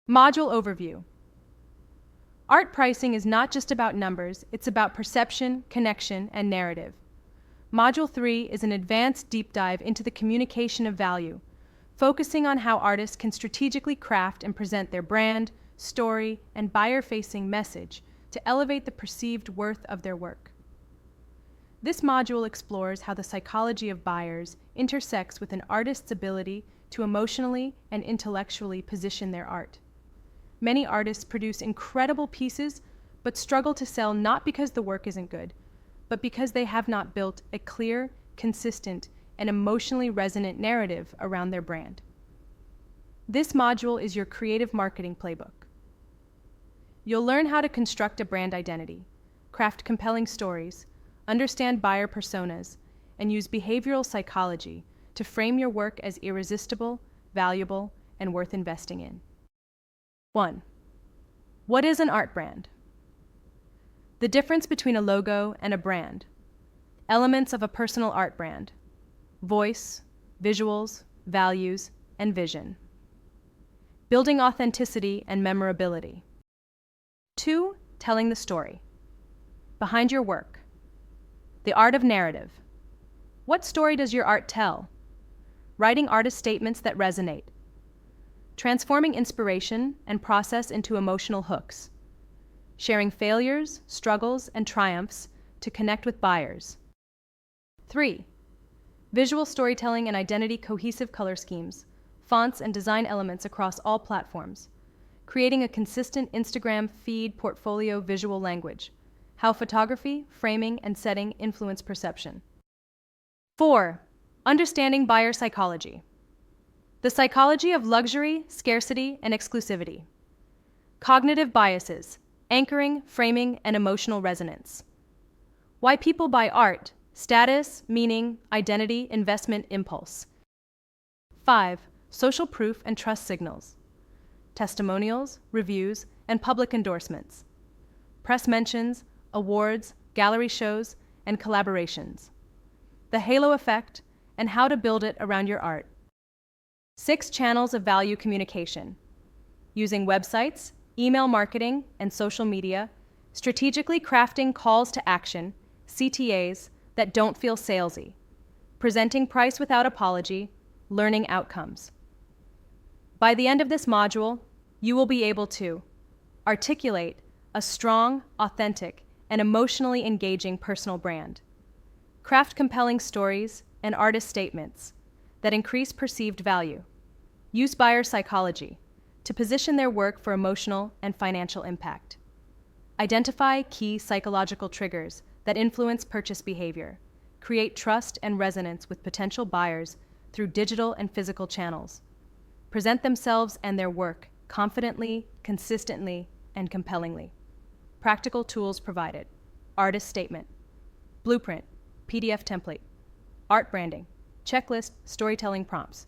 Module Overview. Art pricing is not just about numbers, it's about perception, connection, and narrative. Module 3 is an advanced deep dive into the communication of value, focusing on how artists can strategically craft and present their brand, story, and buyer-facing message to elevate the perceived worth of their work. This module explores how the psychology of buyers intersects with an artist's ability to emotionally and intellectually position their art. Many artists produce incredible pieces, but struggle to sell not because the work isn't good, but because they have not built a clear, consistent, and emotionally resonant narrative around their brand. This module is your creative marketing playbook. You'll learn how to construct a brand identity, craft compelling stories, understand buyer personas, and use behavioral psychology to frame your work as irresistible, valuable, and worth investing in. 1. What is an art brand? The difference between a logo and a brand. Elements of a personal art brand. Voice, visuals, values, and vision. Building authenticity and memorability. 2. Telling the story. Behind your work. The art of narrative. What story does your art tell? Writing artist statements that resonate. Transforming inspiration and process into emotional hooks. Sharing failures, struggles, and triumphs to connect with buyers. 3. Visual storytelling and identity cohesive color schemes, fonts and design elements across all platforms. Creating a consistent Instagram feed portfolio visual language. How photography, framing, and setting influence perception. 4. Understanding buyer psychology. The psychology of luxury, scarcity, and exclusivity. Cognitive biases, anchoring, framing, and emotional resonance. Why people buy art, status, meaning, identity, investment, impulse. 5. Social proof and trust signals. Testimonials, reviews, and public endorsements. Press mentions, awards, gallery shows, and collaborations. The halo effect, and how to build it around your art. 6 channels of value communication. Using websites, email marketing, and social media, strategically crafting calls to action, CTAs, that don't feel salesy. Presenting price without apology, learning outcomes. By the end of this module, you will be able to articulate a strong, authentic, and emotionally engaging personal brand. Craft compelling stories and artist statements that increase perceived value. Use buyer psychology to position their work for emotional and financial impact. Identify key psychological triggers that influence purchase behavior. Create trust and resonance with potential buyers through digital and physical channels. Present themselves and their work confidently, consistently, and compellingly. Practical tools provided. Artist statement. Blueprint. PDF template. Art branding. Checklist. Storytelling prompts.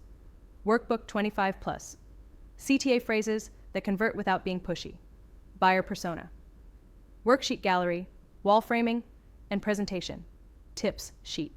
Workbook 25+. CTA phrases that convert without being pushy. Buyer persona. Worksheet gallery. Wall framing. And presentation. Tips sheet.